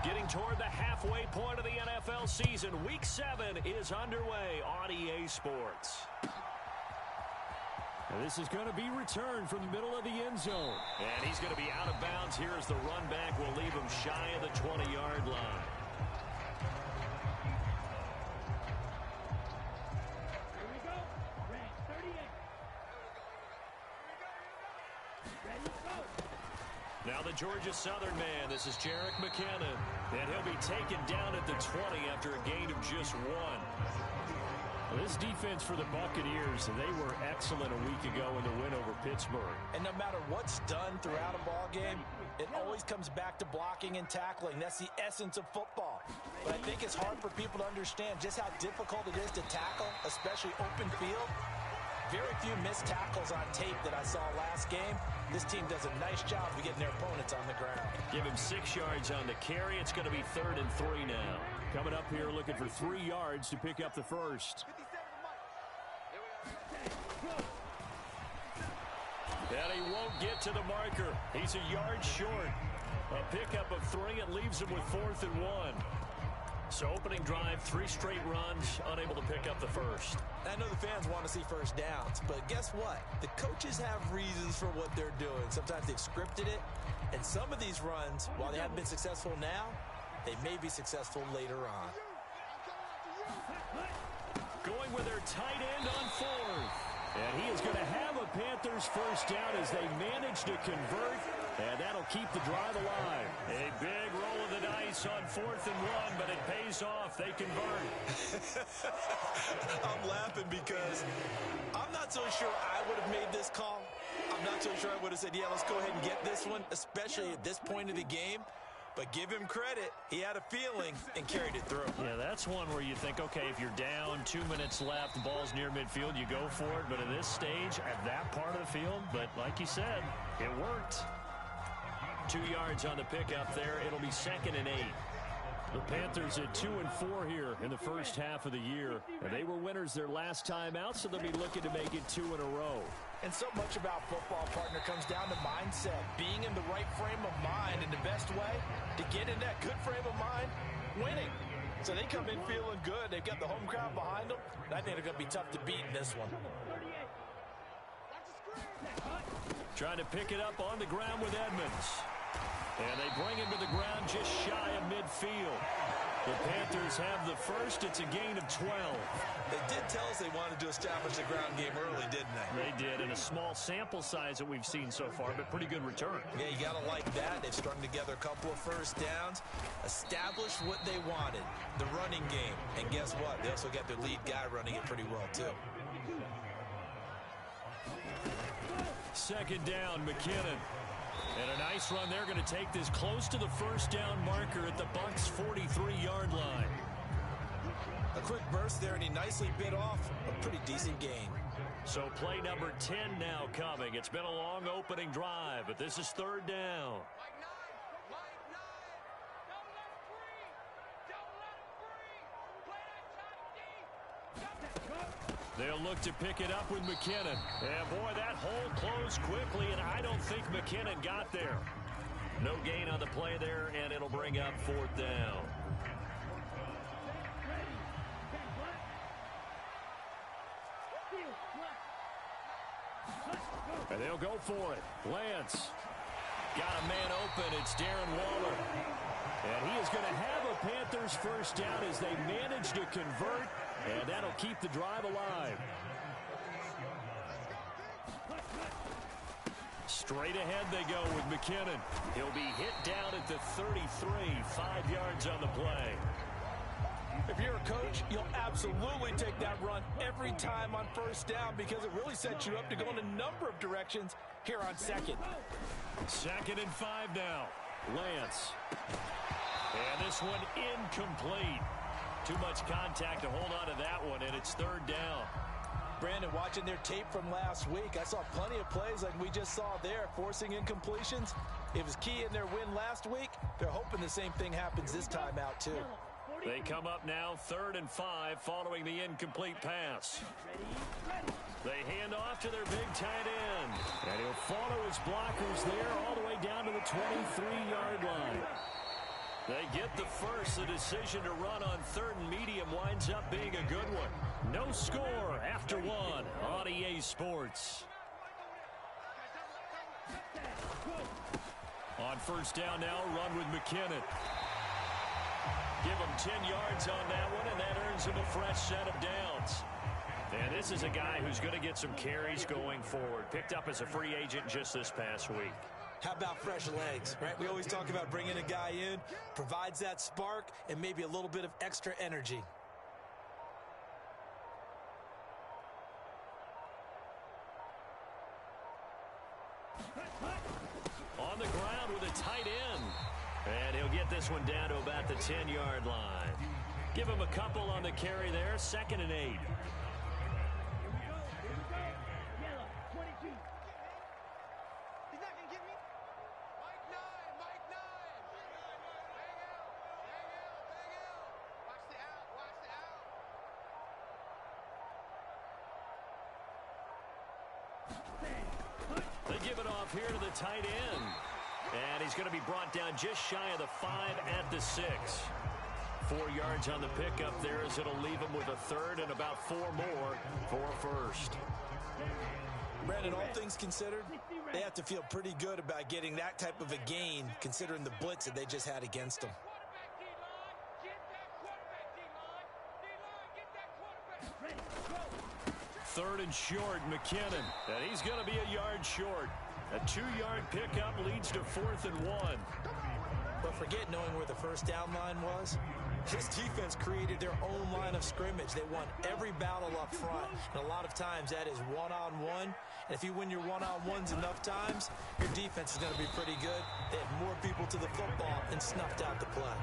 Getting toward the halfway point of the NFL season. Week 7 is underway on EA Sports. And this is going to be returned from the middle of the end zone. And he's going to be out of bounds here as the run back will leave him shy of the 20-yard line. Now the Georgia Southern man, this is Jerick McKinnon. And he'll be taken down at the 20 after a gain of just 1. Well, this defense for the Buccaneers, they were excellent a week ago in the win over Pittsburgh. And no matter what's done throughout a ball game, it always comes back to blocking and tackling. That's the essence of football. But I think it's hard for people to understand just how difficult it is to tackle, especially open field. Very few missed tackles on tape that I saw last game. This team does a nice job of getting their opponents on the ground. Give him 6 yards on the carry. It's going to be 3rd and 3 now. Coming up here looking for 3 yards to pick up the first. And he won't get to the marker. He's a yard short. A pickup of 3. It leaves him with 4th and 1. So opening drive, 3 straight runs, unable to pick up the first. I know the fans want to see first downs, but guess what? The coaches have reasons for what they're doing. Sometimes they've scripted it, and some of these runs, while they haven't been successful now, they may be successful later on. Going with their tight end on 4th. And he is going to have a Panthers first down as they manage to convert, and that'll keep the drive alive. A big roll of the dice on 4th and 1, but it pays off. They convert. I'm laughing because I'm not so sure I would have made this call. I'm not so sure I would have said, yeah, let's go ahead and get this one, especially at this point of the game. But give him credit. He had a feeling and carried it through. Yeah, that's one where you think, okay, if you're down, 2 minutes left, the ball's near midfield, you go for it. But at this stage, at that part of the field, but like you said, it worked. 2 yards on the pickup there. It'll be 2nd and 8. The Panthers at 2 and 4 here in the first half of the year. And they were winners their last time out, so they'll be looking to make it 2 in a row. And so much about football, partner, comes down to mindset. Being in the right frame of mind, and the best way to get in that good frame of mind, winning. So they come in feeling good. They've got the home crowd behind them. I think they're going to be tough to beat in this one. Trying to pick it up on the ground with Edmonds. And they bring him to the ground just shy of midfield. The Panthers have the first. It's a gain of 12. They did tell us they wanted to establish the ground game early, didn't they? They did, in a small sample size that we've seen so far, but pretty good return. Yeah, you got to like that. They've strung together a couple of first downs, established what they wanted, the running game. And guess what? They also got their lead guy running it pretty well, too. 2nd down, McKinnon. And a nice run. They're going to take this close to the first down marker at the Bucs' 43-yard line. A quick burst there, and he nicely bit off a pretty decent gain. So play number 10 now coming. It's been a long opening drive, but this is 3rd down. They'll look to pick it up with McKinnon. And, boy, that hole closed quickly, and I don't think McKinnon got there. No gain on the play there, and it'll bring up 4th down. And they'll go for it. Lance. Got a man open. It's Darren Waller. And he is going to have a Panthers first down as they manage to convert. And that'll keep the drive alive. Straight ahead they go with McKinnon. He'll be hit down at the 33, 5 yards on the play. If you're a coach, you'll absolutely take that run every time on first down because it really sets you up to go in a number of directions here on 2nd. 2nd and 5 now. Lance. And this one incomplete. Too much contact to hold on to that one, and it's 3rd down. Brandon, watching their tape from last week, I saw plenty of plays like we just saw there, forcing incompletions. It was key in their win last week. They're hoping the same thing happens this time out, too. They come up now 3rd and 5 following the incomplete pass. They hand off to their big tight end. And he'll follow his blockers there all the way down to the 23-yard line. They get the first. The decision to run on third and medium winds up being a good one. No score after one on EA Sports. On first down now, run with McKinnon. Give him 10 yards on that one, and that earns him a fresh set of downs. And this is a guy who's going to get some carries going forward. Picked up as a free agent just this past week. How about fresh legs, right? We always talk about bringing a guy in, provides that spark, and maybe a little bit of extra energy. On the ground with a tight end. And he'll get this one down to about the 10-yard line. Give him a couple on the carry there. 2nd and 8. They give it off here to the tight end. And he's going to be brought down just shy of the 5 at the 6. 4 yards on the pickup there as it'll leave him with a third and about 4 more for a first. Brandon, all things considered, they have to feel pretty good about getting that type of a gain considering the blitz that they just had against them. Third and short, McKinnon. And he's going to be a yard short. A 2-yard pickup leads to 4th and 1. But forget knowing where the first down line was. This defense created their own line of scrimmage. They won every battle up front. And a lot of times that is one-on-one. And if you win your one-on-ones enough times, your defense is going to be pretty good. They had more people to the football and snuffed out the play.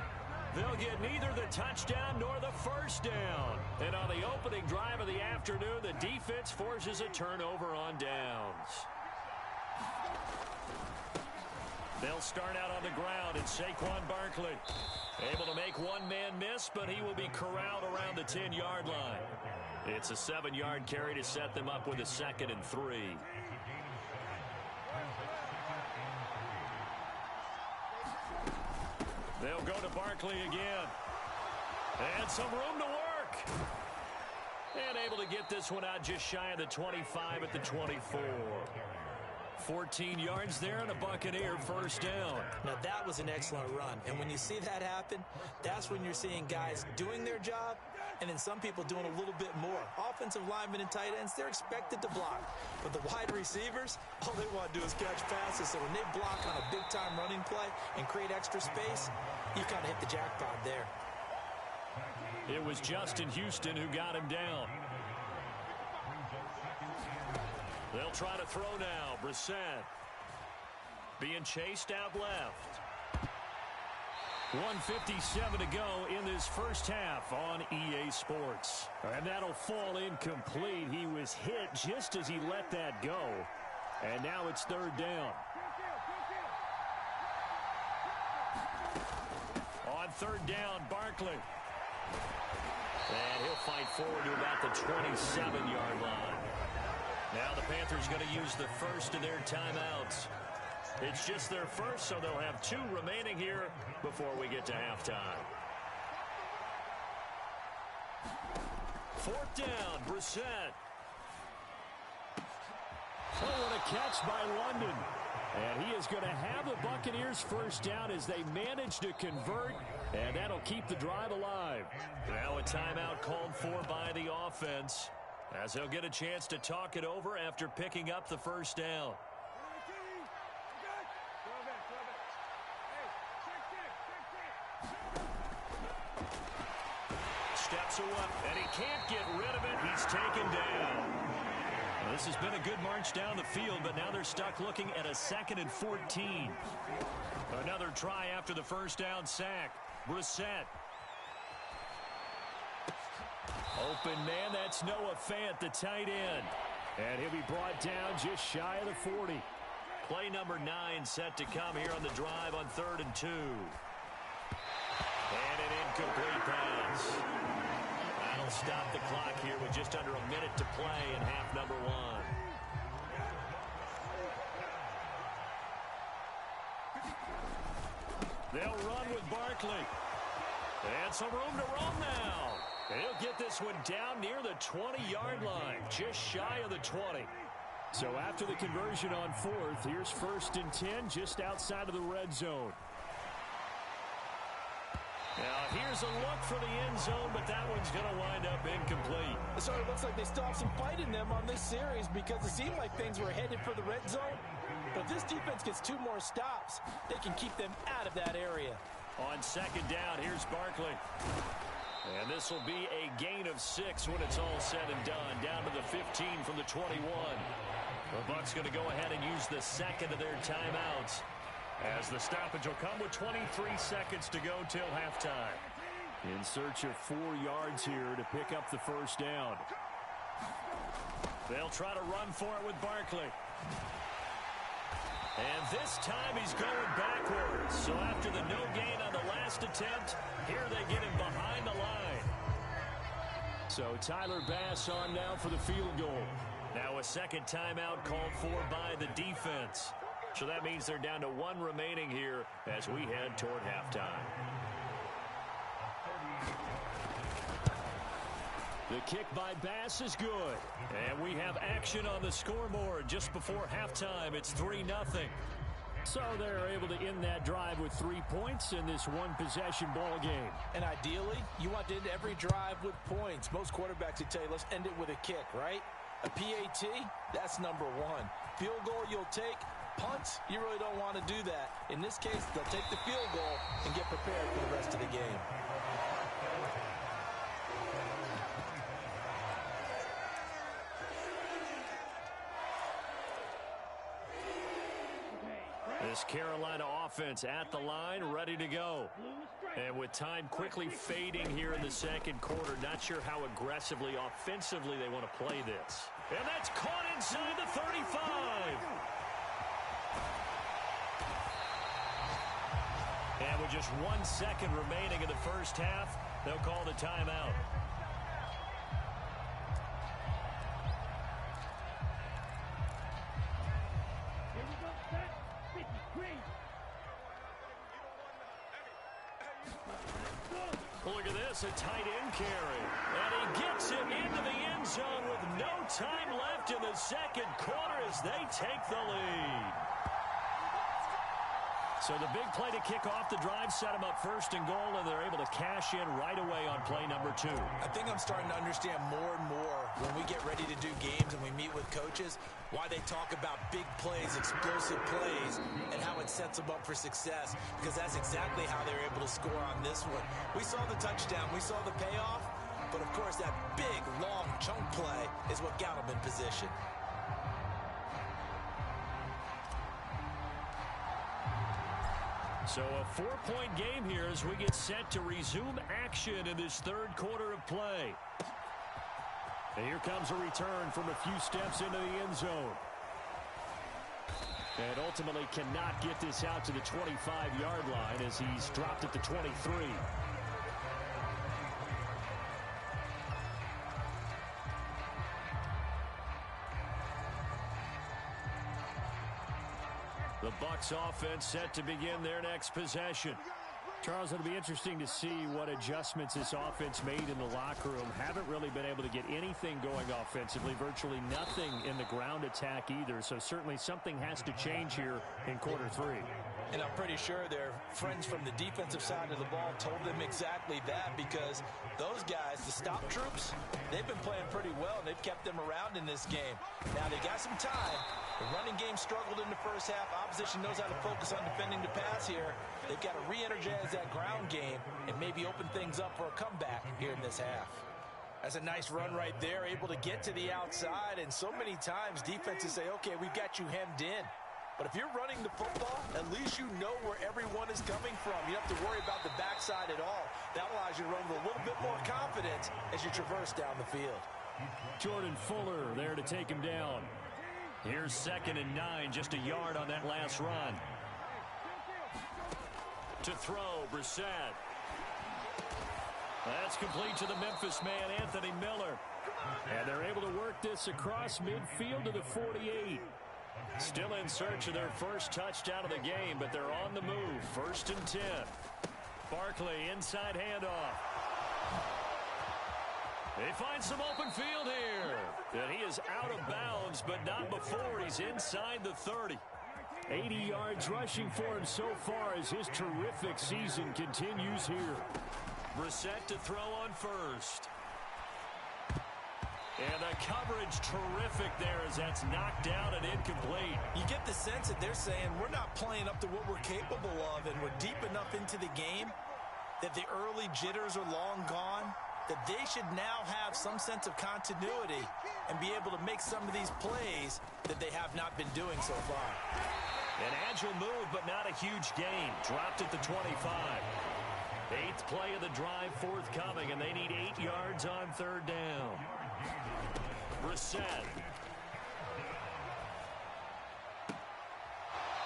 They'll get neither the touchdown nor the first down. And on the opening drive of the afternoon, the defense forces a turnover on downs. They'll start out on the ground, and Saquon Barkley able to make one man miss, but he will be corralled around the 10-yard line. It's a 7-yard carry to set them up with a 2nd and 3. They'll go to Barkley again. And some room to work. And able to get this one out just shy of the 25 at the 24. 14 yards there and a Buccaneer first down. Now that was an excellent run. And when you see that happen, that's when you're seeing guys doing their job and then some people doing a little bit more. Offensive linemen and tight ends, they're expected to block. But the wide receivers, all they want to do is catch passes. So when they block on a big-time running play and create extra space, you kind of hit the jackpot there. It was Justin Houston who got him down. They'll try to throw now. Brissett being chased out left. 1:57 to go in this first half on EA Sports. And that'll fall incomplete. He was hit just as he let that go. And now it's 3rd down. On 3rd down, Barkley. And he'll fight forward to about the 27-yard line. Now the Panthers going to use the first of their timeouts. It's just their first, so they'll have 2 remaining here before we get to halftime. 4th down, Brissett. Oh, what a catch by London. And he is going to have the Buccaneers first down as they manage to convert, and that'll keep the drive alive. Now a timeout called for by the offense, as they'll get a chance to talk it over after picking up the first down. Steps away, and he can't get rid of it. He's taken down. This has been a good march down the field, but now they're stuck looking at a 2nd and 14. Another try after the first down sack. Brissett. Open man, that's Noah Fant, the tight end. And he'll be brought down just shy of the 40. Play number 9 set to come here on the drive on 3rd and 2. And an incomplete pass. That'll stop the clock here with just under a minute to play in half number 1. They'll run with Barkley. And some room to roam now. He'll get this one down near the 20-yard line, just shy of the 20. So after the conversion on fourth, here's 1st and 10 just outside of the red zone. Now here's a look for the end zone, but that one's going to wind up incomplete. It sort of looks like they still have some fight in them on this series because it seemed like things were headed for the red zone. But if this defense gets 2 more stops, they can keep them out of that area. On 2nd down, here's Barkley. And this will be a gain of 6 when it's all said and done. Down to the 15 from the 21. The Bucs going to go ahead and use the 2nd of their timeouts, as the stoppage will come with 23 seconds to go till halftime. In search of 4 yards here to pick up the 1st down. They'll try to run for it with Barkley. And this time he's going backwards. So after the no gain on the last attempt, here they get him behind the line. So Tyler Bass on now for the field goal. Now a 2nd timeout called for by the defense. So that means they're down to 1 remaining here as we head toward halftime. The kick by Bass is good. And we have action on the scoreboard just before halftime. It's 3-0. So they're able to end that drive with 3 points in this one-possession ball game. And ideally, you want to end every drive with points. Most quarterbacks would tell you, let's end it with a kick, right? A PAT, that's number 1. Field goal you'll take. Punts, you really don't want to do that. In this case, they'll take the field goal and get prepared for the rest of the game. This Carolina offense at the line, ready to go. And with time quickly fading here in the 2nd quarter, not sure how aggressively, offensively they want to play this. And that's caught inside the 35. And with just 1 second remaining in the 1st half, they'll call the timeout. Look at this, a tight end carry. And he gets it into the end zone with no time left in the 2nd quarter as they take the lead. So the big play to kick off the drive set them up 1st and goal, and they're able to cash in right away on play number 2. I think I'm starting to understand more and more when we get ready to do games and we meet with coaches, why they talk about big plays, explosive plays, and how it sets them up for success, because that's exactly how they're able to score on this one. We saw the touchdown, we saw the payoff, but of course that big, long chunk play is what got them in position. So a 4-point game here as we get set to resume action in this 3rd quarter of play. And here comes a return from a few steps into the end zone. And ultimately cannot get this out to the 25-yard line as he's dropped at the 23. The Bucs offense set to begin their next possession. Charles, it'll be interesting to see what adjustments this offense made in the locker room. Haven't really been able to get anything going offensively, virtually nothing in the ground attack either. So certainly something has to change here in quarter 3. And I'm pretty sure their friends from the defensive side of the ball told them exactly that, because those guys, the stop troops, they've been playing pretty well, and they've kept them around in this game. Now, they got some time. The running game struggled in the 1st half. Opposition knows how to focus on defending the pass here. They've got to re-energize that ground game and maybe open things up for a comeback here in this half. That's a nice run right there, able to get to the outside, and so many times defenses say, okay, we've got you hemmed in. But if you're running the football, at least you know where everyone is coming from. You don't have to worry about the backside at all. That allows you to run with a little bit more confidence as you traverse down the field. Jordan Fuller there to take him down. Here's 2nd and 9, just a yard on that last run. To throw, Brissett. That's complete to the Memphis man, Anthony Miller. And they're able to work this across midfield to the 48. Still in search of their first touchdown of the game, but they're on the move. 1st and 10. Barkley, inside handoff. They find some open field here. And he is out of bounds, but not before he's inside the 30. 80 yards rushing for him so far as his terrific season continues here. Brissett to throw on first. And the coverage terrific there as that's knocked down and incomplete. You get the sense that they're saying we're not playing up to what we're capable of, and we're deep enough into the game that the early jitters are long gone, that they should now have some sense of continuity and be able to make some of these plays that they have not been doing so far. An agile move, but not a huge gain. Dropped at the 25. 8th play of the drive forthcoming, and they need 8 yards on 3rd down. Brissett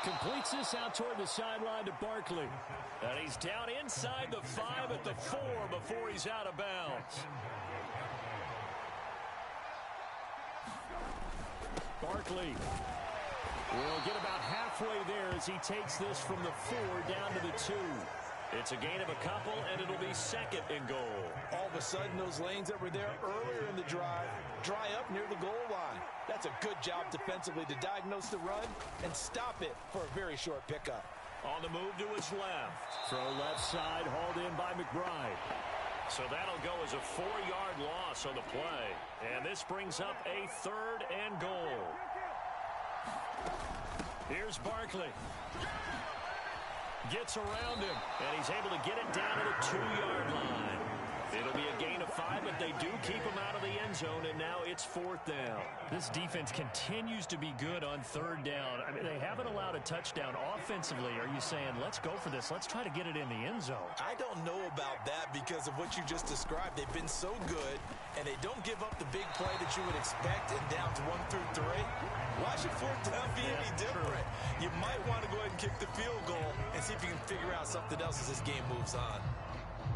completes this out toward the sideline to Barkley. And he's down inside the 5 at the 4 before he's out of bounds. Barkley will get about halfway there as he takes this from the 4 down to the 2. It's a gain of a couple, and it'll be 2nd and goal. All of a sudden, those lanes that were there earlier in the drive dry up near the goal line. That's a good job defensively to diagnose the run and stop it for a very short pickup. On the move to his left. Throw left side, hauled in by McBride. So that'll go as a 4-yard loss on the play. And this brings up a 3rd and goal. Here's Barkley. Gets around him, and he's able to get it down to the 2-yard line. It'll be a gain of 5, but they do keep him out of the end zone, and now it's 4th down. This defense continues to be good on 3rd down. I mean, they haven't allowed a touchdown offensively. Are you saying, let's go for this? Let's try to get it in the end zone. I don't know about that because of what you just described. They've been so good, and they don't give up the big play that you would expect in downs 1 through 3. Why should 4th down be any different? You might want to go ahead and kick the field goal and see if you can figure out something else as this game moves on.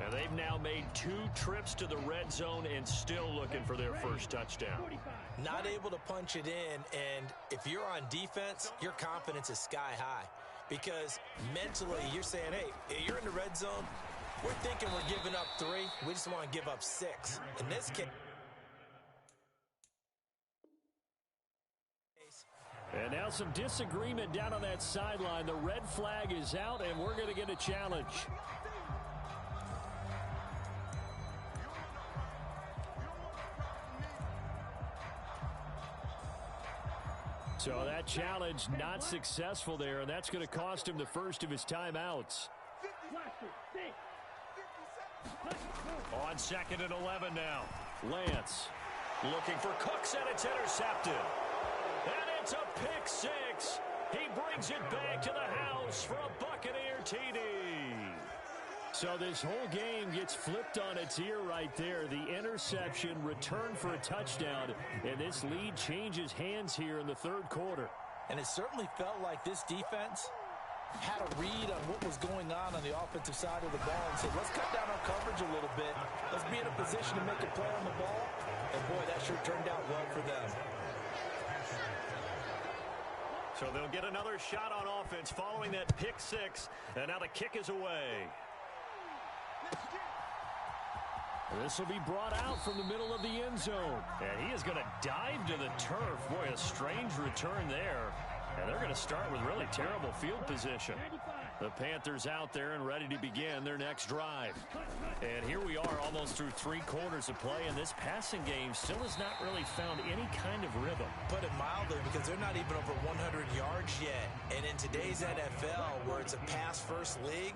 And they've now made 2 trips to the red zone and still looking for their first touchdown. Not able to punch it in, and if you're on defense, your confidence is sky high. Because mentally, you're saying, hey, you're in the red zone. We're thinking we're giving up 3. We just want to give up 6. In this case... And now some disagreement down on that sideline. The red flag is out, and we're going to get a challenge. So that challenge not successful there, and that's going to cost him the first of his timeouts. On 2nd and 11 now. Lance looking for Cooks, and it's intercepted. And it's a pick 6. He brings it back to the house for a Buccaneer TD. So this whole game gets flipped on its ear right there. The interception, return for a touchdown, and this lead changes hands here in the 3rd quarter. And it certainly felt like this defense had a read on what was going on the offensive side of the ball and said, let's cut down our coverage a little bit. Let's be in a position to make a play on the ball. And, boy, that sure turned out well for them. So they'll get another shot on offense following that pick 6, and now the kick is away. This will be brought out from the middle of the end zone. And he is going to dive to the turf. Boy, a strange return there. And they're going to start with really terrible field position. The Panthers out there and ready to begin their next drive. And here we are almost through 3 quarters of play, and this passing game still has not really found any kind of rhythm. Put it mildly, because they're not even over 100 yards yet. And in today's NFL, where it's a pass-first league,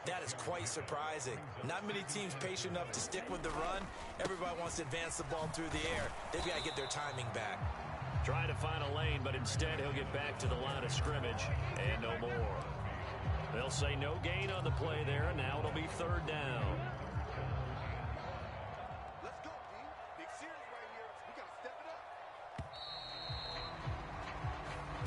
that is quite surprising. Not many teams patient enough to stick with the run. Everybody wants to advance the ball through the air. They've got to get their timing back. Trying to find a lane, but instead he'll get back to the line of scrimmage and no more. They'll say no gain on the play there, and now it'll be 3rd down. Let's go, team. Big series right here. We got to step it up.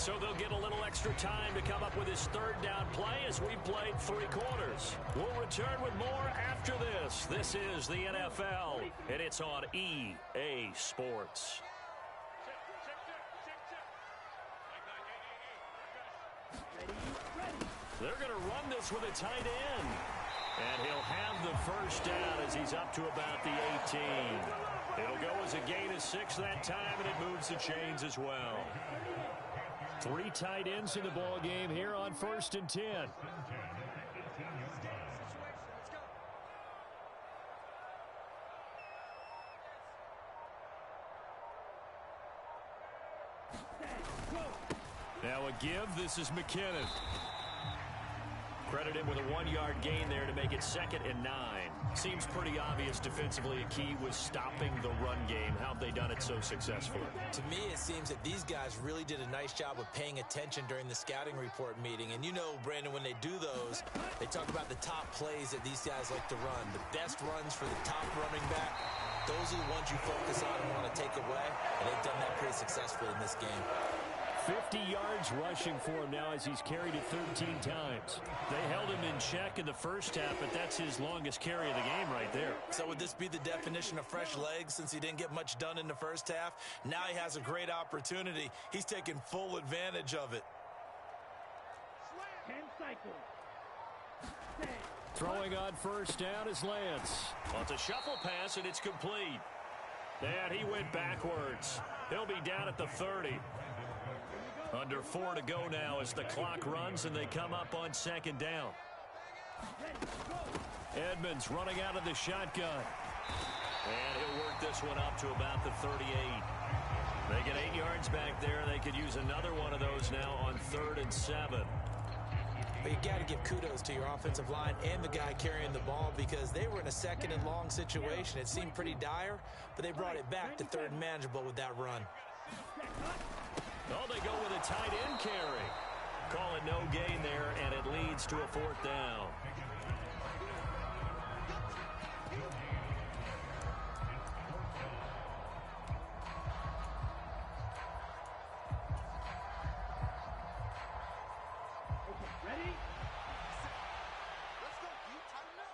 So they'll get a little extra time to come up with his 3rd down play as we played 3 quarters. We'll return with more after this. This is the NFL, and it's on EA Sports. They're going to run this with a tight end. And he'll have the first down as he's up to about the 18. It'll go as a gain of 6 that time, and it moves the chains as well. 3 tight ends in the ball game here on 1st and 10. Now a give. This is McKinnon. Credit him with a 1-yard gain there to make it 2nd and 9. Seems pretty obvious defensively a key was stopping the run game. How have they done it so successfully? To me, it seems that these guys really did a nice job of paying attention during the scouting report meeting. And you know, Brandon, when they do those, they talk about the top plays that these guys like to run. The best runs for the top running back, those are the ones you focus on and want to take away. And they've done that pretty successfully in this game. 50 yards rushing for him now as he's carried it 13 times. They held him in check in the first half, but that's his longest carry of the game right there. So would this be the definition of fresh legs since he didn't get much done in the first half? Now he has a great opportunity. He's taking full advantage of it. 10 cycles. Throwing on first down is Lance. Well, it's a shuffle pass, and it's complete. And he went backwards. He'll be down at the 30. Under 4 to go now as the clock runs and they come up on 2nd down. Edmonds running out of the shotgun. And he'll work this one up to about the 38. They get 8 yards back there. They could use another one of those now on 3rd and 7. But you got to give kudos to your offensive line and the guy carrying the ball because they were in a 2nd and long situation. It seemed pretty dire, but they brought it back to 3rd and manageable with that run. Oh, they go with a tight end carry. Call it no gain there, and it leads to a 4th down. Ready? Let's go, you tighten up.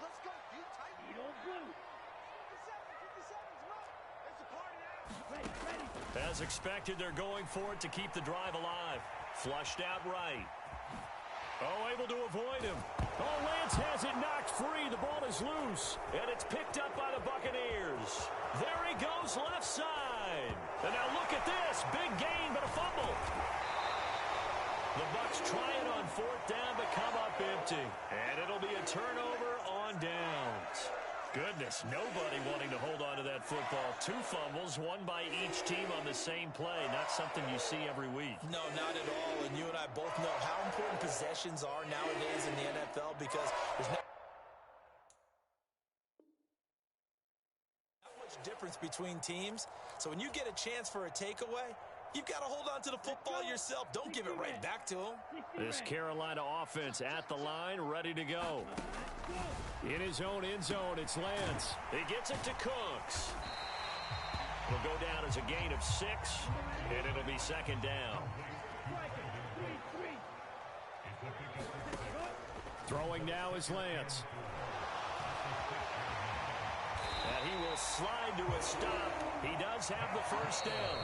Let's go, you tighten up. Eagle blue. 57's right. It's a party now. Ready. As expected, they're going for it to keep the drive alive. Flushed out right. Oh, able to avoid him. Oh, Lance has it knocked free. The ball is loose, and it's picked up by the Buccaneers. There he goes left side. And now look at this. Big gain, but a fumble. The Bucs trying on 4th down, but come up empty. And it'll be a turnover on downs. Goodness, nobody wanting to hold on to that football. 2 fumbles, one by each team on the same play. Not something you see every week. No, not at all. And you and I both know how important possessions are nowadays in the NFL because there's not much difference between teams. So when you get a chance for a takeaway, you've got to hold on to the football yourself. Don't give it right back to him. This Carolina offense at the line, ready to go. In his own end zone, it's Lance. He gets it to Cooks. It'll go down as a gain of 6, and it'll be 2nd down. Throwing now is Lance. And he will slide to a stop. He does have the first down.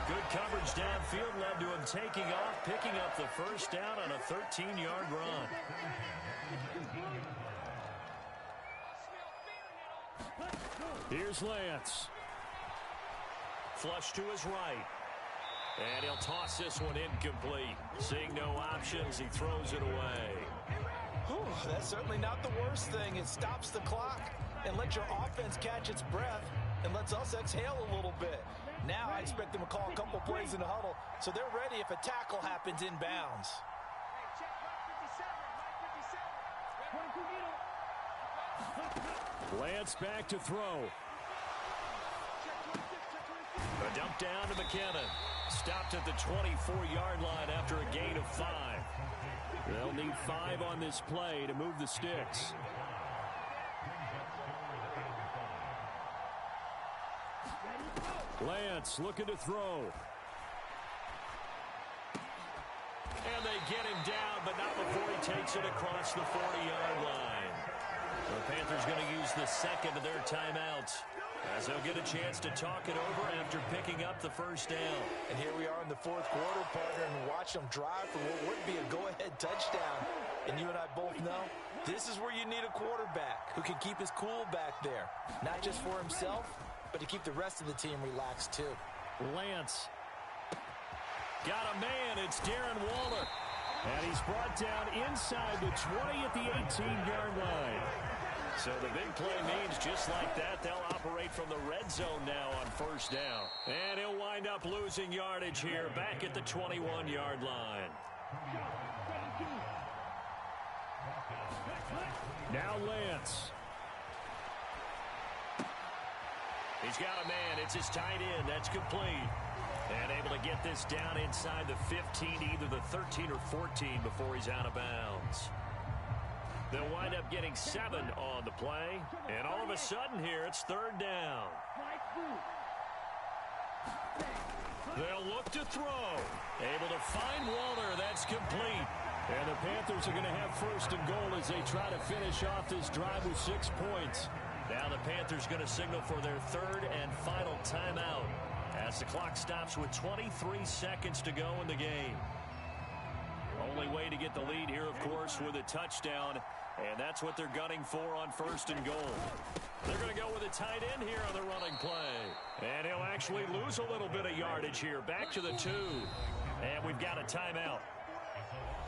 Good coverage downfield led to him taking off, picking up the first down on a 13-yard run. Here's Lance. Flush to his right. And he'll toss this one incomplete. Seeing no options, he throws it away. Whew, that's certainly not the worst thing. It stops the clock and lets your offense catch its breath and lets us exhale a little bit. Now I expect them to call a couple plays in the huddle so they're ready if a tackle happens inbounds. Lance back to throw. A dump down to McKinnon. Stopped at the 24-yard line after a gain of 5. They'll need 5 on this play to move the sticks. Lance looking to throw. And they get him down, but not before he takes it across the 40-yard line. The Panthers going to use the second of their timeouts, as they'll get a chance to talk it over after picking up the first down. And here we are in the 4th quarter, partner, and watch them drive for what would be a go-ahead touchdown. And you and I both know this is where you need a quarterback who can keep his cool back there. Not just for himself, but to keep the rest of the team relaxed too. Lance. Got a man. It's Darren Waller. And he's brought down inside the 20 at the 18-yard line. So the big play means just like that, they'll operate from the red zone now on first down. And he'll wind up losing yardage here back at the 21-yard line. Now Lance. He's got a man. It's his tight end. That's complete. And able to get this down inside the 15, either the 13 or 14 before he's out of bounds. They'll wind up getting 7 on the play. And all of a sudden here, it's third down. They'll look to throw. Able to find Waller. That's complete. And the Panthers are going to have first and goal as they try to finish off this drive with 6 points. Now the Panthers going to signal for their third and final timeout as the clock stops with 23 seconds to go in the game. Only way to get the lead here, of course, with a touchdown, and that's what they're gunning for on first and goal. They're going to go with a tight end here on the running play. And he'll actually lose a little bit of yardage here. Back to the 2. And we've got a timeout.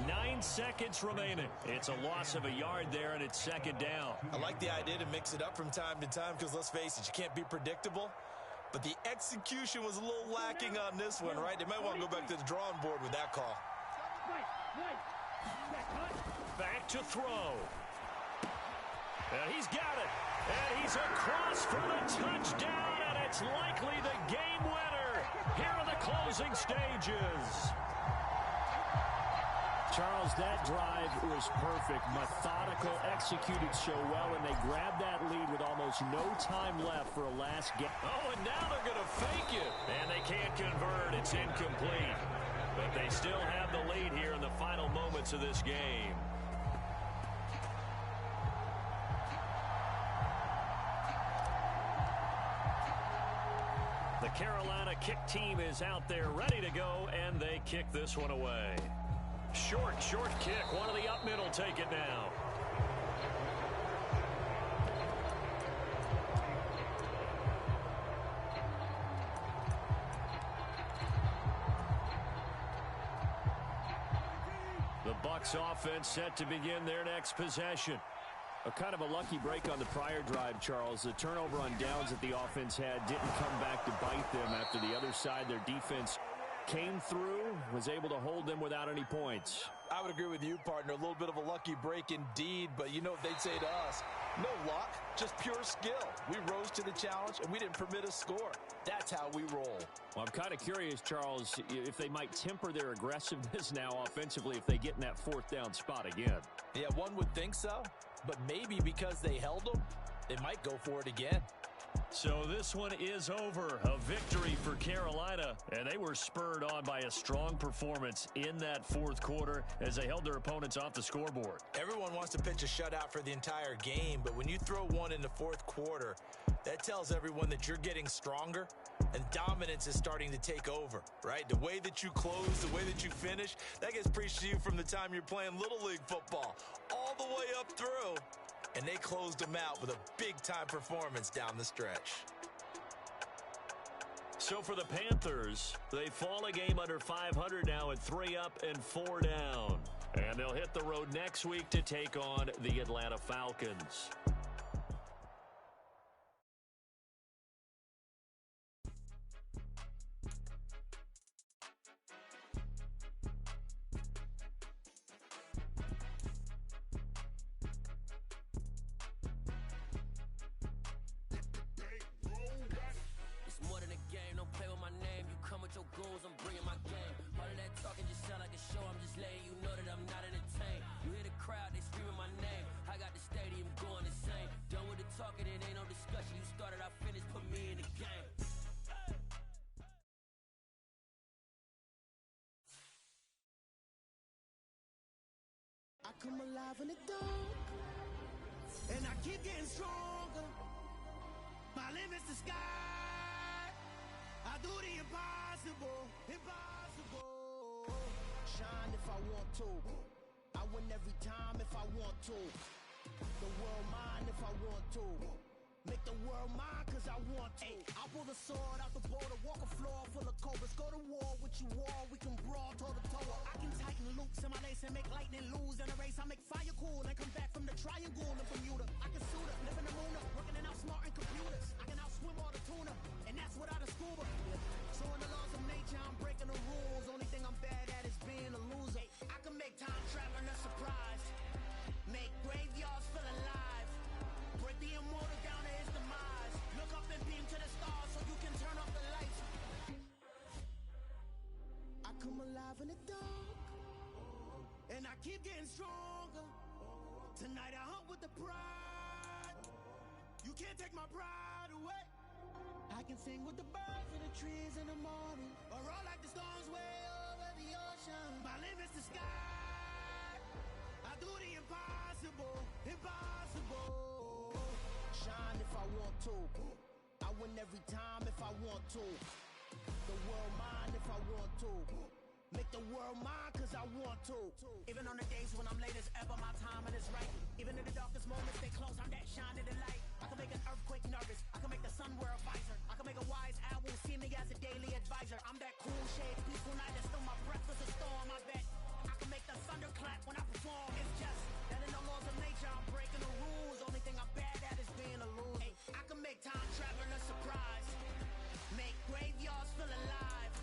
9 seconds remaining. It's a loss of a yard there, and it's second down. I like the idea to mix it up from time to time because, let's face it, you can't be predictable. But the execution was a little lacking on this one, right? They might want to go back to the drawing board with that call. Back to throw. And he's got it. And he's across for the touchdown, and it's likely the game winner here in the closing stages. Charles, that drive was perfect. Methodical, executed so well, and they grabbed that lead with almost no time left for a last game. Oh, and now they're going to fake it. And they can't convert. It's incomplete. But they still have the lead here in the final moments of this game. The Carolina kick team is out there ready to go, and they kick this one away. Short kick. One of the up middle take it now. The Bucs offense set to begin their next possession. A kind of a lucky break on the prior drive, Charles. The turnover on downs that the offense had didn't come back to bite them after the other side. Their defense came through, was able to hold them without any points. I would agree with you, partner. A little bit of a lucky break indeed, but you know what they'd say to us? No luck, just pure skill. We rose to the challenge, and we didn't permit a score. That's how we roll. Well, I'm kind of curious, Charles, if they might temper their aggressiveness now offensively if they get in that fourth down spot again. Yeah, one would think so, but maybe because they held them, they might go for it again. So this one is over. A victory for Carolina, and they were spurred on by a strong performance in that fourth quarter as they held their opponents off the scoreboard. Everyone wants to pitch a shutout for the entire game, but when you throw one in the fourth quarter, that tells everyone that you're getting stronger and dominance is starting to take over, right? The way that you close, the way that you finish, that gets preached to you from the time you're playing Little League football all the way up through. And they closed them out with a big-time performance down the stretch. So for the Panthers, they fall a game under 500 now at 3 up and 4 down. And they'll hit the road next week to take on the Atlanta Falcons. Come alive in the dark, and I keep getting stronger. My limit's the sky. I do the impossible, impossible. Shine if I want to, win every time if I want to. The world mine if I want to. Make the world mine cause I want to. I'll pull the sword out the border, walk a floor full of cobras. Go to war with you all, we can brawl toe to toe. I can tighten loops in my lace and make lightning lose in a race. I make fire cool and come back from the triangle in Bermuda. I can suit up, live in the moon up, working and outsmarting computers. I can outswim all the tuna, and that's without a scuba. So in the laws of nature, I'm breaking the rules. Only thing I'm bad at is being a loser. I can make time traveling a surprise, make graveyards feel alive, break the immortal down to his demise. Look up and beam to the stars so you can turn off the lights. I come alive in the dark, and I keep getting stronger. Tonight I hunt with the pride. You can't take my pride away. I can sing with the birds in the trees in the morning, or roll like the storms way over the ocean. My limit's the sky. I do the impossible, impossible. Shine if I want to. I win every time if I want to. The world mine if I want to. Make the world mine cause I want to. Even on the days when I'm late as ever, my timing is right. Even in the darkest moments, they close, I'm that shining the light. I can make an earthquake nervous, I can make the sun wear a visor. I can make a wise owl see me as a daily advisor. I'm that cool shade, peaceful night, that's still my breath is a storm. I bet I can make the thunder clap when I perform. It's just that in the laws of nature, I'm breaking the rules. Only thing I'm bad at is being a loser. I can make time traveling a surprise, make graveyards feel alive,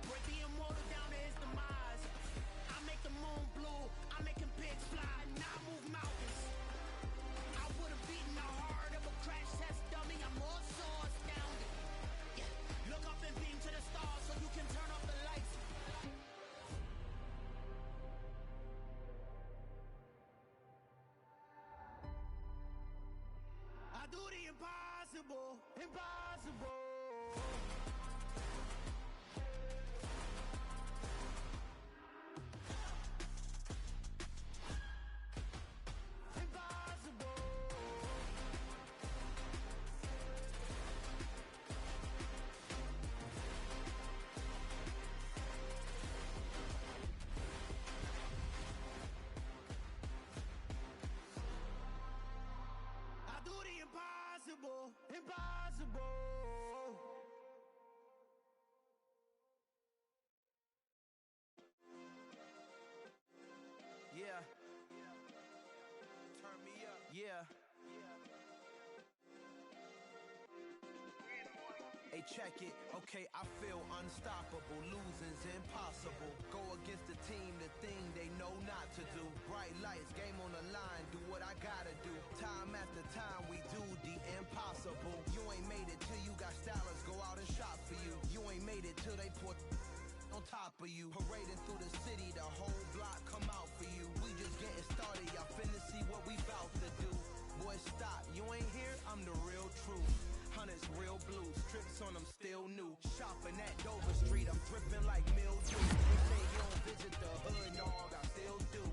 break the immortal down to his demise. I make the moon blue, I'm making pigs fly, and I move mountains. I would've beaten the heart of a crash test dummy. I'm more so astounded. Yeah. Look up and beam to the stars so you can turn off the lights. I do the impossible, impossible. Impossible, impossible. Yeah. Turn me up. Yeah. Hey, check it. Okay, I feel unstoppable. Losing's impossible. Go against the team, the thing they know not to do. Bright lights, game on the line, do what I gotta do. Time after time, we do the impossible. You ain't made it till you got stylers go out and shop for you. You ain't made it till they put on top of you. Parading through the city, the whole block come out for you. We just getting started, y'all finna see what we bout to do. Boy, stop, you ain't here, I'm the real truth. Hunters, real blue, strips on them still new. Shopping at Dover Street, I'm dripping like mildew. They say you don't visit the hood, dog, I still do.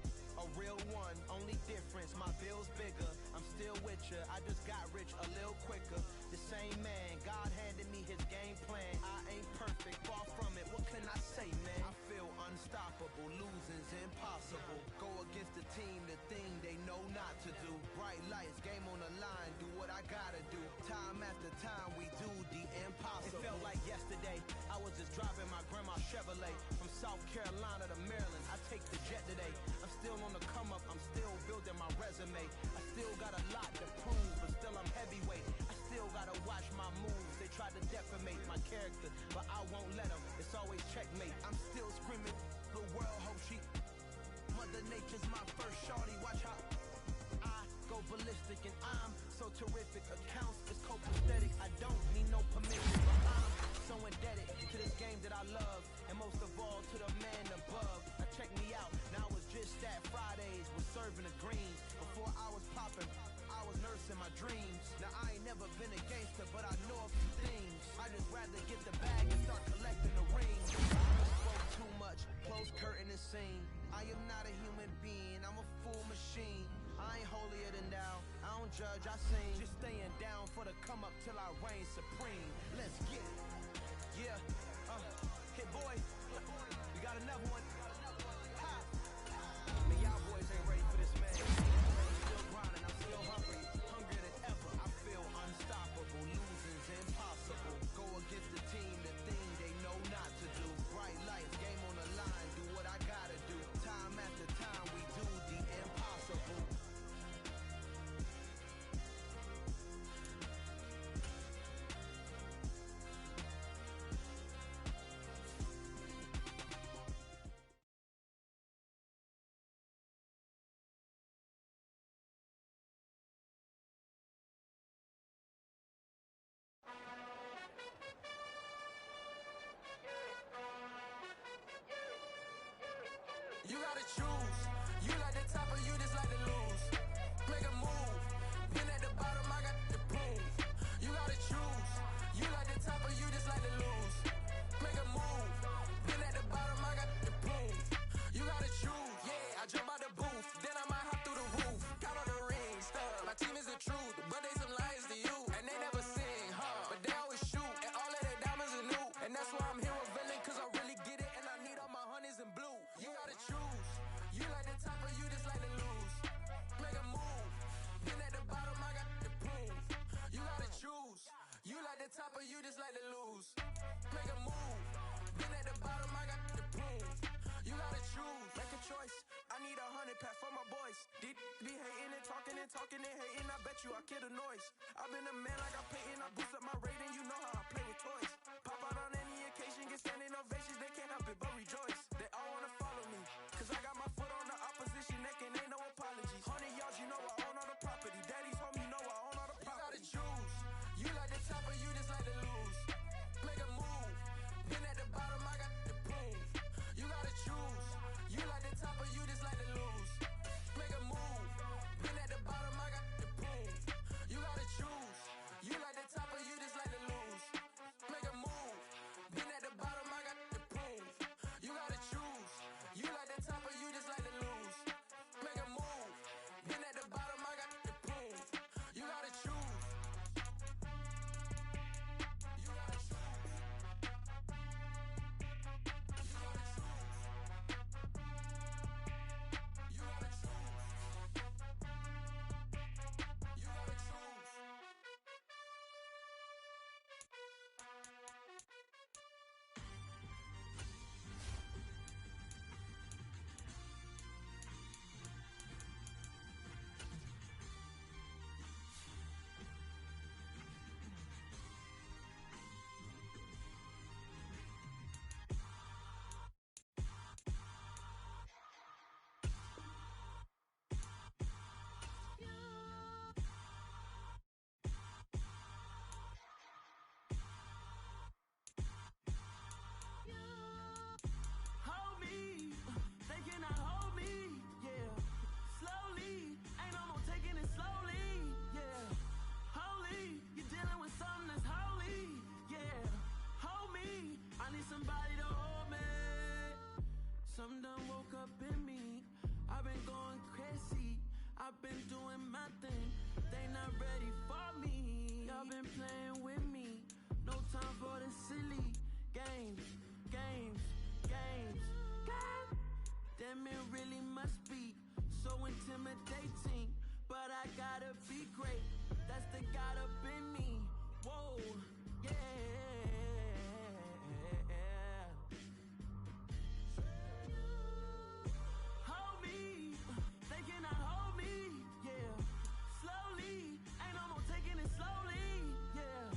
A real one, only difference, my bill's bigger. I'm still with ya, I just got rich a little quicker. The same man, God handed me his game plan. I ain't perfect, far from it, what can I say, man? I feel unstoppable, losing's impossible. Go against the team, the thing they know not to do. Bright lights, game on the line, do what I gotta do. Time after time, we do the impossible. It felt like yesterday, I was just driving my grandma's Chevrolet from South Carolina to Maryland. I take the jet today. I'm still on the come up, I'm still building my resume. I still got a lot to prove, but still I'm heavyweight. I still gotta watch my moves. They try to defamate my character, but I won't let them. It's always checkmate. I'm still screaming, the world hope she. Mother Nature's my first shorty. Watch how I go ballistic, and I'm so terrific. Accounts is copacetic. I don't need no permission, but I'm so indebted to this game that I love, and most of all to the man above. Now check me out. Now it's just that Fridays was serving the greens. Before I was popping, I was nursing my dreams. Now I ain't never been a gangster, but I know a few things. I just rather get the bag and start collecting the rings. I spoke too much, close curtain and scene. I am not a human being, I'm a full machine. I ain't holier than thou, I don't judge, I sing. Just staying down for the come up till I reign supreme. Let's get it. Yeah, hit boy, you got another one. Ha. Man, y'all boys ain't You like the top or you just like to lose? Make a move. Then at the bottom, I got the proof. You gotta choose. You like the top or you just like to lose? Make a move. Then at the bottom, I got the proof. You gotta choose. Make a choice. I need 100 pack for my boys. These be hating and talking and hating. I bet you I kill the noise. I've been a man like I'm Peyton. I boost up my rating. You know how I play with toys. Pop out on any occasion, get standing ovations. They can't help it but rejoice. They all wanna follow me, cause I got my foot on the opposition neck and ain't no apologies. 100 yards, you know I own all the property. Daddy's home, you know I own all the property. You gotta choose. You like the top or you just like to lose? Make a move. Then at the bottom, I got the proof. You gotta choose. You like the top or you just like to lose? Make a move. Then at the bottom, I got the proof. You gotta choose. You like the top or you just like to lose? Make a move. Then at the bottom, I got the proof. You gotta choose. You like the top or you just like to lose? Make a move. Then at the bottom, I got the proof. You gotta choose. You gotta choose. You gotta choose. You gotta choose. You gotta choose. Hold me, they cannot hold me, yeah. Slowly, ain't no more taking it slowly, yeah. Holy, you're dealing with something that's holy, yeah. Hold me, I need somebody to hold me. Something done woke up in me. I've been going crazy, I've been doing my thing. They not ready for me. Y'all been playing with me. No time for the silly games, games, games. God damn, it really must be so intimidating. But I gotta be great. That's the God up in me. Whoa, yeah. Hold me, they cannot hold me, yeah. Slowly, ain't no more taking it slowly, yeah.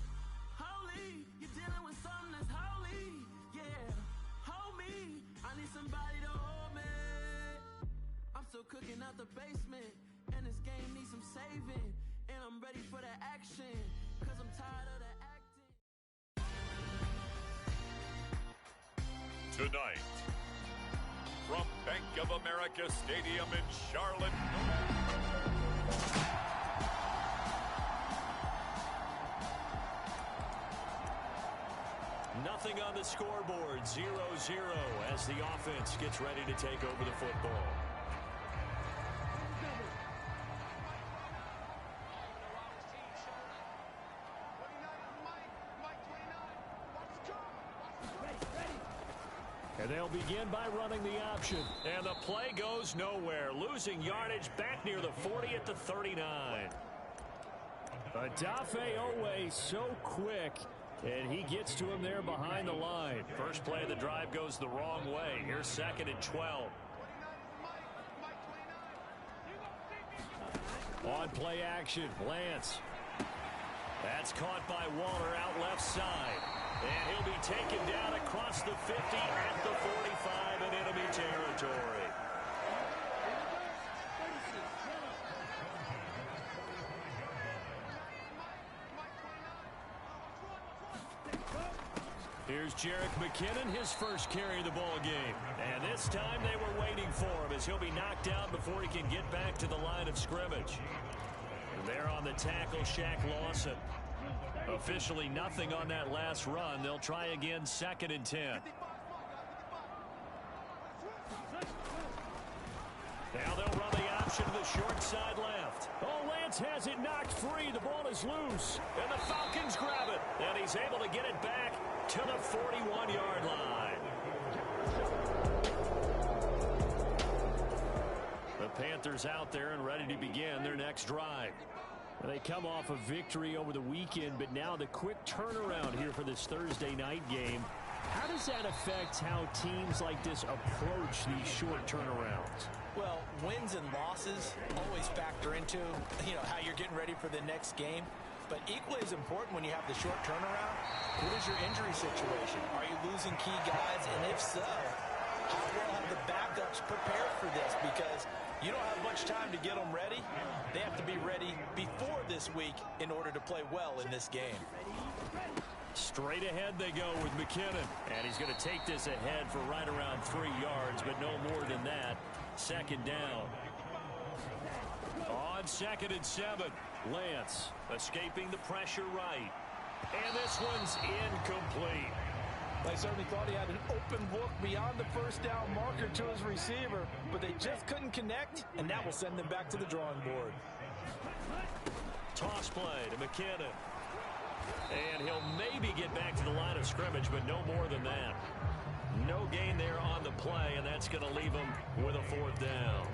Holy, you're dealing with something that's holy, yeah. Hold me, I need somebody to hold me. I'm still cooking out the basement, and this game needs some saving. And I'm ready for the action, cause I'm tired of the acting. Tonight, from Bank of America Stadium in Charlotte, Nothing on the scoreboard, 0-0 as the offense gets ready to take over the football. And they'll begin by running the option. And the play goes nowhere. Losing yardage back near the 40 at the 39. Odafe Oweh so quick. And he gets to him there behind the line. First play of the drive goes the wrong way. Here's 2nd and 12. On play action, Lance. That's caught by Waller out left side. And he'll be taken down across the 50 at the 45 in enemy territory. Here's Jerick McKinnon, his first carry of the ball game. And this time they were waiting for him as he'll be knocked down before he can get back to the line of scrimmage. And there on the tackle, Shaq Lawson. Officially nothing on that last run. They'll try again, 2nd and 10. Now they'll run the option to the short side left. Oh, Lance has it knocked free. The ball is loose. And the Falcons grab it. And he's able to get it back to the 41-yard line. Panthers out there and ready to begin their next drive. They come off a victory over the weekend, but now the quick turnaround here for this Thursday night game. How does that affect how teams like this approach these short turnarounds? Well, wins and losses always factor into, how you're getting ready for the next game. But equally as important when you have the short turnaround, what is your injury situation? Are you losing key guys? And if so, how well have the backups prepared for this? Because you don't have much time to get them ready. They have to be ready before this week in order to play well in this game. Straight ahead they go with McKinnon. And he's going to take this ahead for right around 3 yards, but no more than that. Second down. On 2nd and 7, Lance escaping the pressure right. And this one's incomplete. They certainly thought he had an open look beyond the first down marker to his receiver, but they just couldn't connect, and that will send them back to the drawing board. Toss play to McKinnon. And he'll maybe get back to the line of scrimmage, but no more than that. No gain there on the play, and that's going to leave him with a 4th down.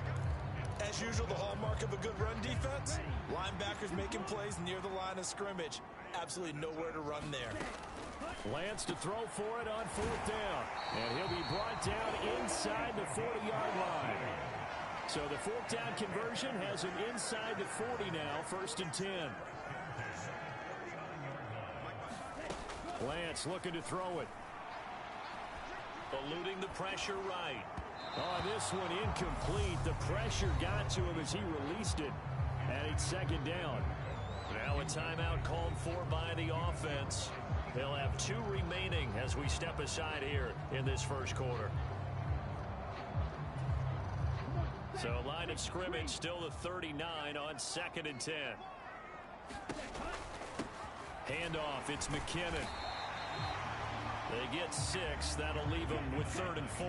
As usual, the hallmark of a good run defense, linebackers making plays near the line of scrimmage. Absolutely nowhere to run there. Lance to throw for it on 4th down. And he'll be brought down inside the 40-yard line. So the 4th down conversion has him inside the 40 now, 1st and 10. Lance looking to throw it. Eluding the pressure right. Oh, this one incomplete. The pressure got to him as he released it. And it's 2nd down. Now a timeout called for by the offense. They'll have 2 remaining as we step aside here in this first quarter. So line of scrimmage still the 39 on 2nd and 10. Handoff, it's McKinnon. They get 6. That'll leave them with 3rd and 4.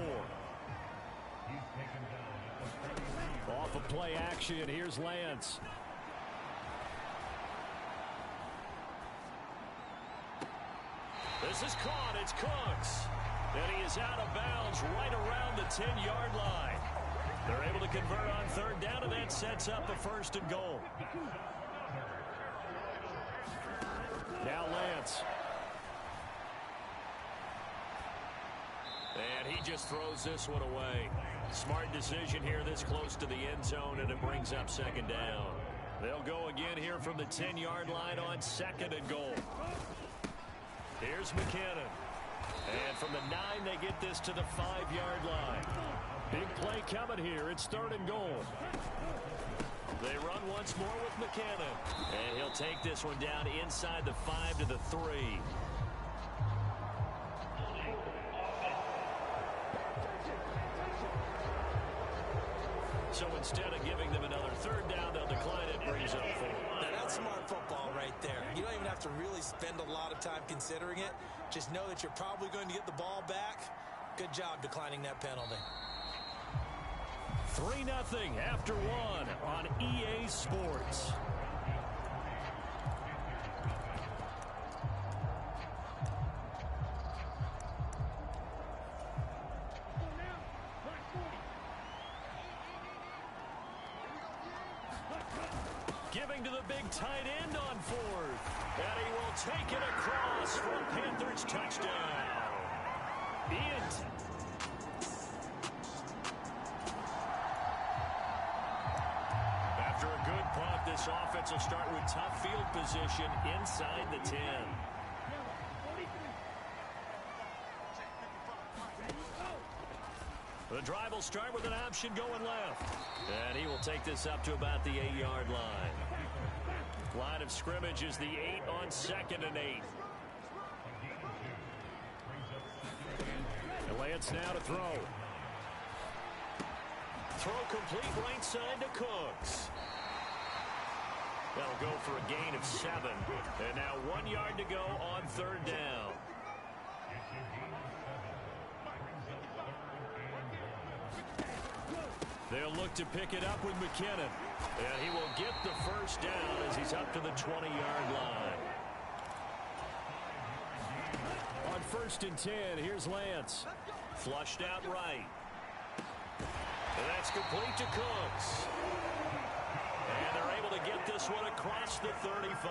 Off of play action, here's Lance. This is caught. It's Cooks. And he is out of bounds right around the 10-yard line. They're able to convert on 3rd down, and that sets up a 1st and goal. Now Lance. And he just throws this one away. Smart decision here this close to the end zone, and it brings up 2nd down. They'll go again here from the 10-yard line on 2nd and goal. Here's McKinnon. And from the 9, they get this to the 5-yard line. Big play coming here. It's 3rd and goal. They run once more with McKinnon. And he'll take this one down inside the 5 to the 3. So instead of giving them another 3rd down, they'll decline it. Brings up 4. Now that's smart football right there. You don't even have to really spend a lot of time considering it. Just know that you're probably going to get the ball back. Good job declining that penalty. 3-0 after 1 on EA Sports. Giving to the big tight end on 4th. And he will take it across for a Panthers touchdown. Ian. After a good punt, this offense will start with tough field position inside the 10. The drive will start with an option going left. And he will take this up to about the 8-yard line. Line of scrimmage is the 8 on 2nd and 8. And Lance now to throw. Throw complete right side to Cooks. That'll go for a gain of 7. And now 1 yard to go on 3rd down. They'll look to pick it up with McKinnon. And he will get the 1st down as he's up to the 20-yard line. On 1st and 10, here's Lance. Flushed out right. And that's complete to Cooks. And they're able to get this one across the 35.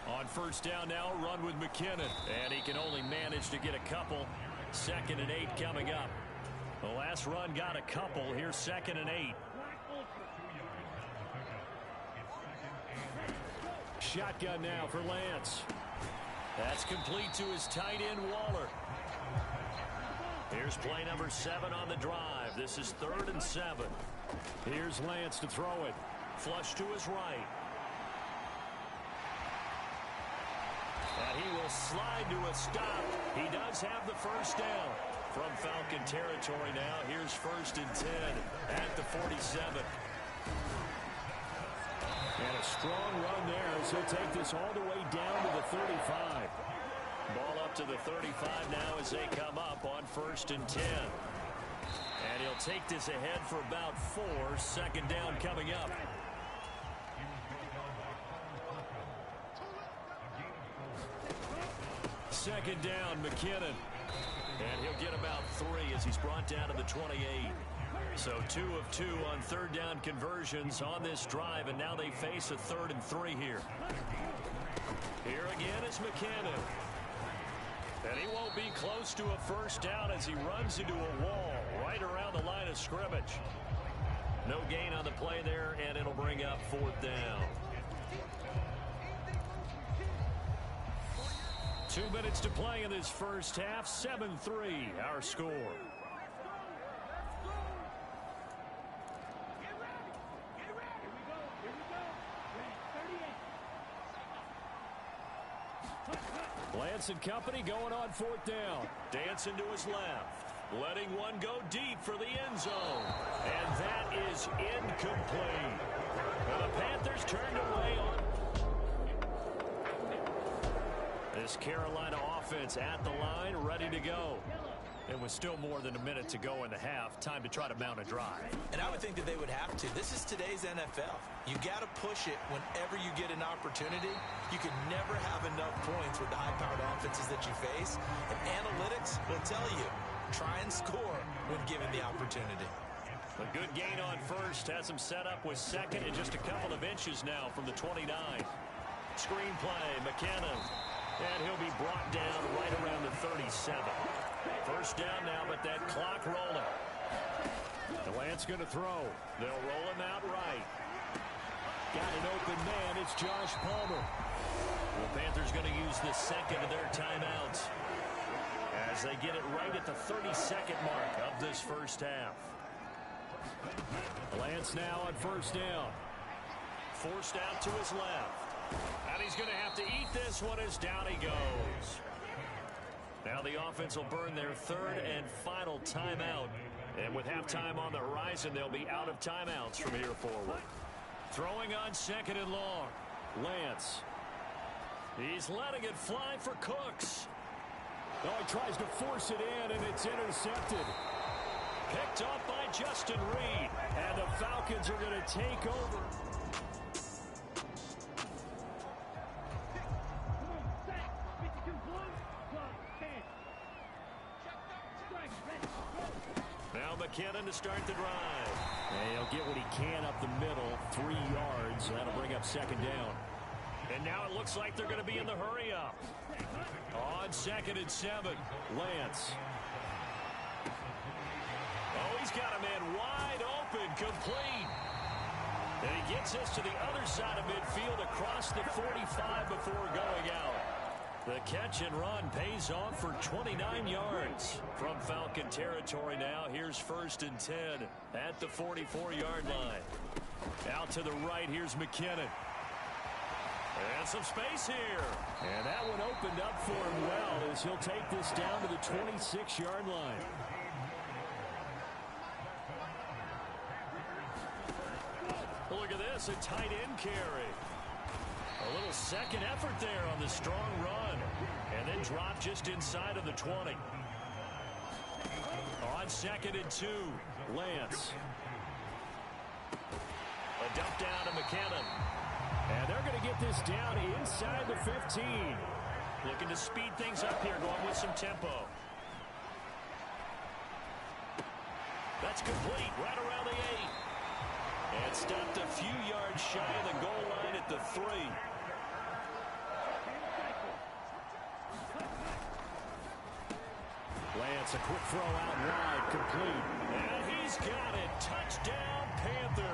On first down now, run with McKinnon. And he can only manage to get a couple. 2nd and 8 coming up. The last run got a couple. Here's 2nd and 8. Shotgun now for Lance. That's complete to his tight end, Waller. Here's play number 7 on the drive. This is 3rd and 7. Here's Lance to throw it. Flush to his right. And he will slide to a stop. He does have the first down. From Falcon territory now, here's 1st and 10 at the 47. And a strong run there as he'll take this all the way down to the 35. Ball up to the 35 now as they come up on 1st and 10. And he'll take this ahead for about 4. 2nd down coming up. Second down, McKinnon. And he'll get about 3 as he's brought down to the 28. So 2 of 2 on 3rd down conversions on this drive, and now they face a 3rd and 3 here. Here again is McKinnon. And he won't be close to a first down as he runs into a wall right around the line of scrimmage. No gain on the play there, and it'll bring up 4th down. 2 minutes to play in this first half. 7-3 our score. Lance and company going on 4th down. Dancing to his left. Letting one go deep for the end zone. And that is incomplete. The Panthers turned away on this Carolina offense at the line, ready to go. It was still more than a minute to go in the half. Time to try to mount a drive. And I would think that they would have to. This is today's NFL. You got to push it whenever you get an opportunity. You can never have enough points with the high-powered offenses that you face. And analytics will tell you, try and score when given the opportunity. A good gain on 1st. Has him set up with 2nd and just a couple of inches now from the 29. Screen play, McKinnon. And he'll be brought down right around the 37. First down now, but that clock rolling. The Lance going to throw. They'll roll him out right. Got an open man. It's Josh Palmer. The Panthers going to use the 2nd of their timeouts as they get it right at the 32nd mark of this first half. Lance now on first down. Forced out to his left. And he's going to have to eat this one as down he goes. Now the offense will burn their 3rd and final timeout. And with halftime on the horizon, they'll be out of timeouts from here forward. Throwing on 2nd and long. Lance. He's letting it fly for Cooks. Oh, he tries to force it in, and it's intercepted. Picked off by Justin Reed. And the Falcons are going to take over. McKinnon to start the drive. And he'll get what he can up the middle, 3 yards. That'll bring up 2nd down. And now it looks like they're going to be in the hurry up. On 2nd and 7, Lance. Oh, he's got a man wide open, complete. And he gets us to the other side of midfield across the 45 before going out. The catch and run pays off for 29 yards from Falcon territory now. Here's 1st and 10 at the 44-yard line. Out to the right, here's McKinnon. And some space here. And that one opened up for him well as he'll take this down to the 26-yard line. Look at this, a tight end carry. A little second effort there on the strong run. And then drop just inside of the 20. On 2nd and 2, Lance. A dump down to McKinnon. And they're going to get this down inside the 15. Looking to speed things up here, going with some tempo. That's complete right around the 8. And stopped a few yards shy of the goal line at the 3. Lance, a quick throw out wide, complete. And he's got it. Touchdown, Panthers.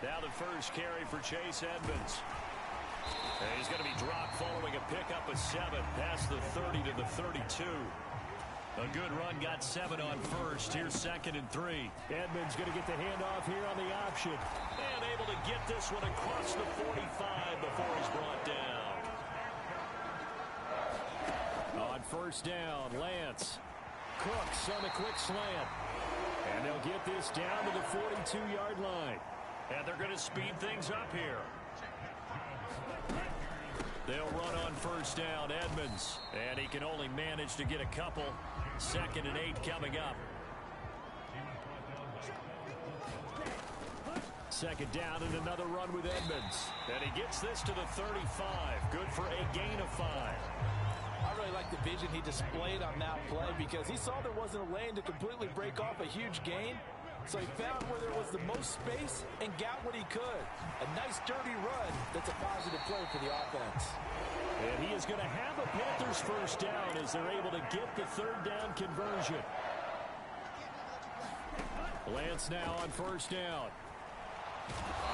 Now the first carry for Chase Edmonds. And he's going to be dropped following a pickup of 7 past the 30 to the 32. A good run, got 7 on first. Here's 2nd and 3. Edmonds going to get the handoff here on the option. And able to get this one across the 45 before he's brought down. On first down, Lance. Cooks on the quick slant. And they'll get this down to the 42-yard line. And they're going to speed things up here. They'll run on first down, Edmonds. And he can only manage to get a couple. 2nd and 8 coming up. 2nd down and another run with Edmonds. And he gets this to the 35. Good for a gain of 5. I really like the vision he displayed on that play because he saw there wasn't a lane to completely break off a huge gain. So he found where there was the most space and got what he could. A nice dirty run that's a positive play for the offense. And he is going to have a Panthers first down as they're able to get the 3rd down conversion. Lance now on first down.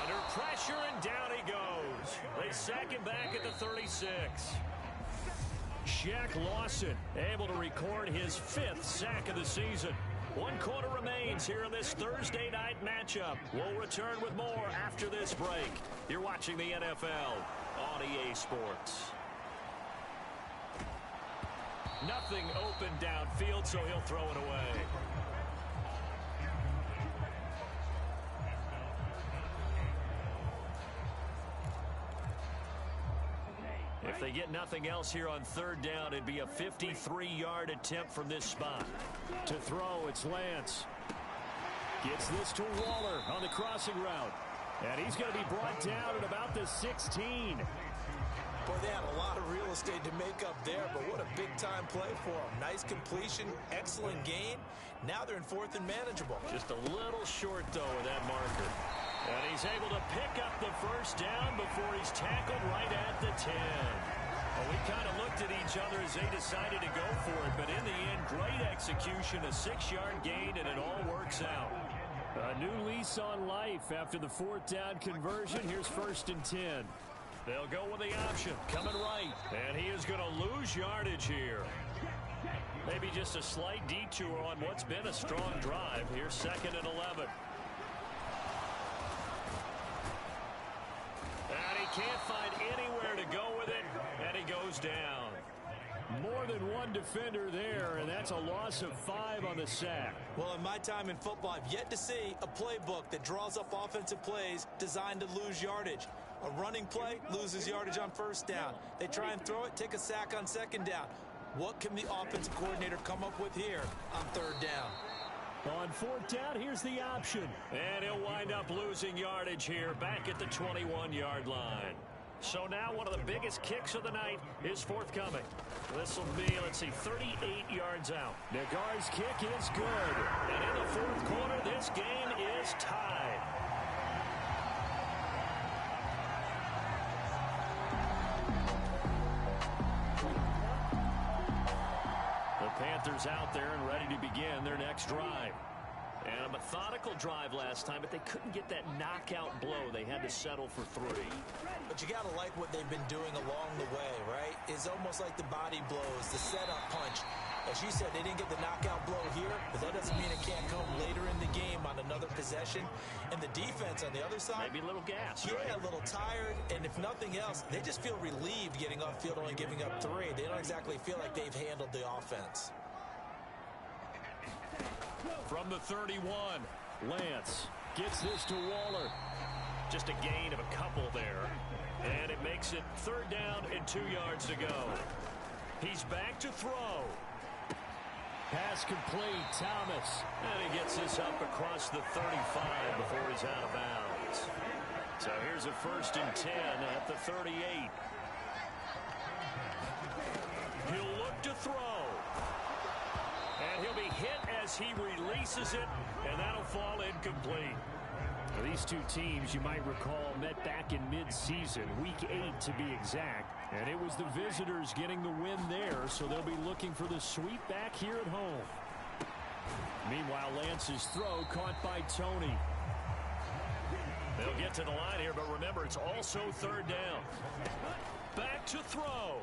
Under pressure and down he goes. They sack him back at the 36. Shaq Lawson able to record his 5th sack of the season. 1 quarter remains here in this Thursday night matchup. We'll return with more after this break. You're watching the NFL on EA Sports. Nothing open downfield, so he'll throw it away. If they get nothing else here on 3rd down, it'd be a 53-yard attempt from this spot. To throw, it's Lance. Gets this to Waller on the crossing route. And he's going to be brought down at about the 16. Boy, they had a lot of real estate to make up there, but what a big-time play for them. Nice completion, excellent gain. Now they're in 4th and manageable. Just a little short, though, with that marker. And he's able to pick up the first down before he's tackled right at the 10. Well, we kind of looked at each other as they decided to go for it, but in the end, great execution, a 6-yard gain, and it all works out. A new lease on life after the 4th down conversion. Here's 1st and 10. They'll go with the option, coming right, and he is going to lose yardage here. Maybe just a slight detour on what's been a strong drive. Here's 2nd and 11. And he can't find anywhere to go with it, and he goes down. More than one defender there, and that's a loss of 5 on the sack. Well, in my time in football, I've yet to see a playbook that draws up offensive plays designed to lose yardage. A running play loses yardage on first down. They try and throw it, take a sack on 2nd down. What can the offensive coordinator come up with here on 3rd down? On 4th down, here's the option. And he'll wind up losing yardage here back at the 21-yard line. So now one of the biggest kicks of the night is forthcoming. This will be, 38 yards out. Nagar's kick is good. And in the 4th quarter, this game is tied. The Panthers out there and ready to begin their next drive. And a methodical drive last time, but they couldn't get that knockout blow. They had to settle for 3. But you got to like what they've been doing along the way, right? It's almost like the body blows, the setup punch. As you said, they didn't get the knockout blow here, but that doesn't mean it can't come later in the game on another possession. And the defense on the other side, maybe a little gas, yeah, right? A little tired. And if nothing else, they just feel relieved getting off field, only giving up 3. They don't exactly feel like they've handled the offense. From the 31, Lance gets this to Waller. Just a gain of a couple there. And it makes it 3rd down and 2 yards to go. He's back to throw. Pass complete, Thomas. And he gets this up across the 35 before he's out of bounds. out. So here's a 1st and 10 at the 38. He'll look to throw. And he'll be hit as he releases it, and that'll fall incomplete. Now, these two teams, you might recall, met back in mid-season, Week 8 to be exact. And it was the visitors getting the win there, so they'll be looking for the sweep back here at home. Meanwhile, Lance's throw caught by Tony. They'll get to the line here, but remember, it's also 3rd down. Back to throw.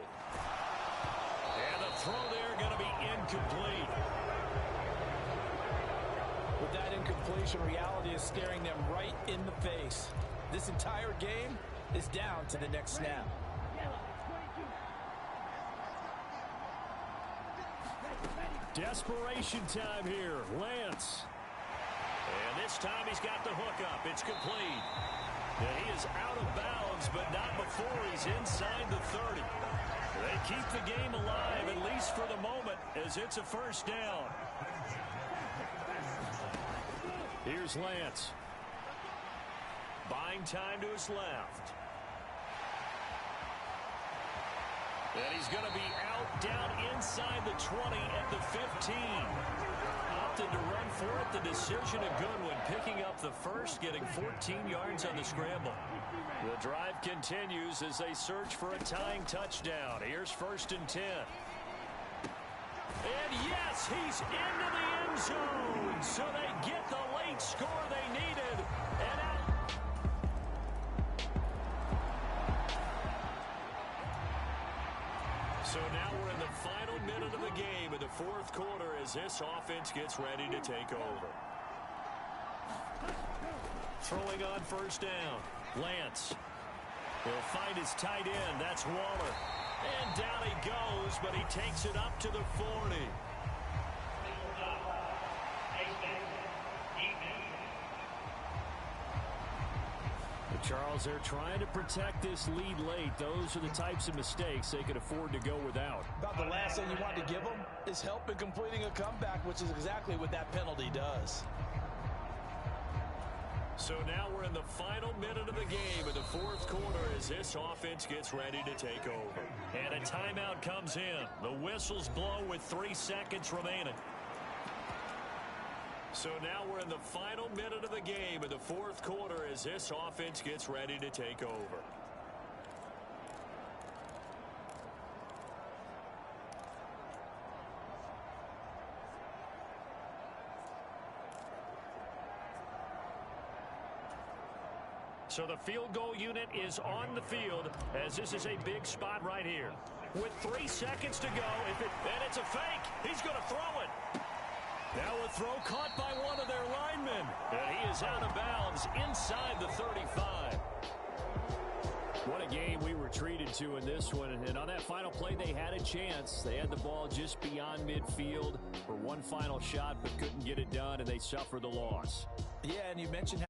And the throw there going to be incomplete. With that incompletion, reality is staring them right in the face. This entire game is down to the next snap. Desperation time here. Lance. And this time he's got the hook up. It's complete. And he is out of bounds, but not before he's inside the 30. They keep the game alive, at least for the moment, as it's a 1st down. Here's Lance. Buying time to his left. And he's going to be out down inside the 20 at the 15. Opted to run for it. The decision a good one. Picking up the 1st, getting 14 yards on the scramble. The drive continues as they search for a tying touchdown. Here's 1st and 10. And yes, he's into the end zone. So they get the late score they needed. And out. So now we're in the final minute of the game in the 4th quarter as this offense gets ready to take over. Throwing on 1st down. Lance. He'll find his tight end. That's Waller. And down he goes, but he takes it up to the 40. Charles, they're trying to protect this lead late. Those are the types of mistakes they could afford to go without. About the last thing you want to give them is help in completing a comeback, which is exactly what that penalty does. So now we're in the final minute of the game in the 4th quarter as this offense gets ready to take over. And a timeout comes in. The whistles blow with 3 seconds remaining. So now we're in the final minute of the game in the 4th quarter as this offense gets ready to take over. So the field goal unit is on the field as this is a big spot right here. With 3 seconds to go, and it's a fake. He's going to throw it. Now a throw caught by one of their linemen. And he is out of bounds inside the 35. What a game we were treated to in this one. And on that final play, they had a chance. They had the ball just beyond midfield for one final shot, but couldn't get it done, and they suffered the loss. Yeah, and you mentioned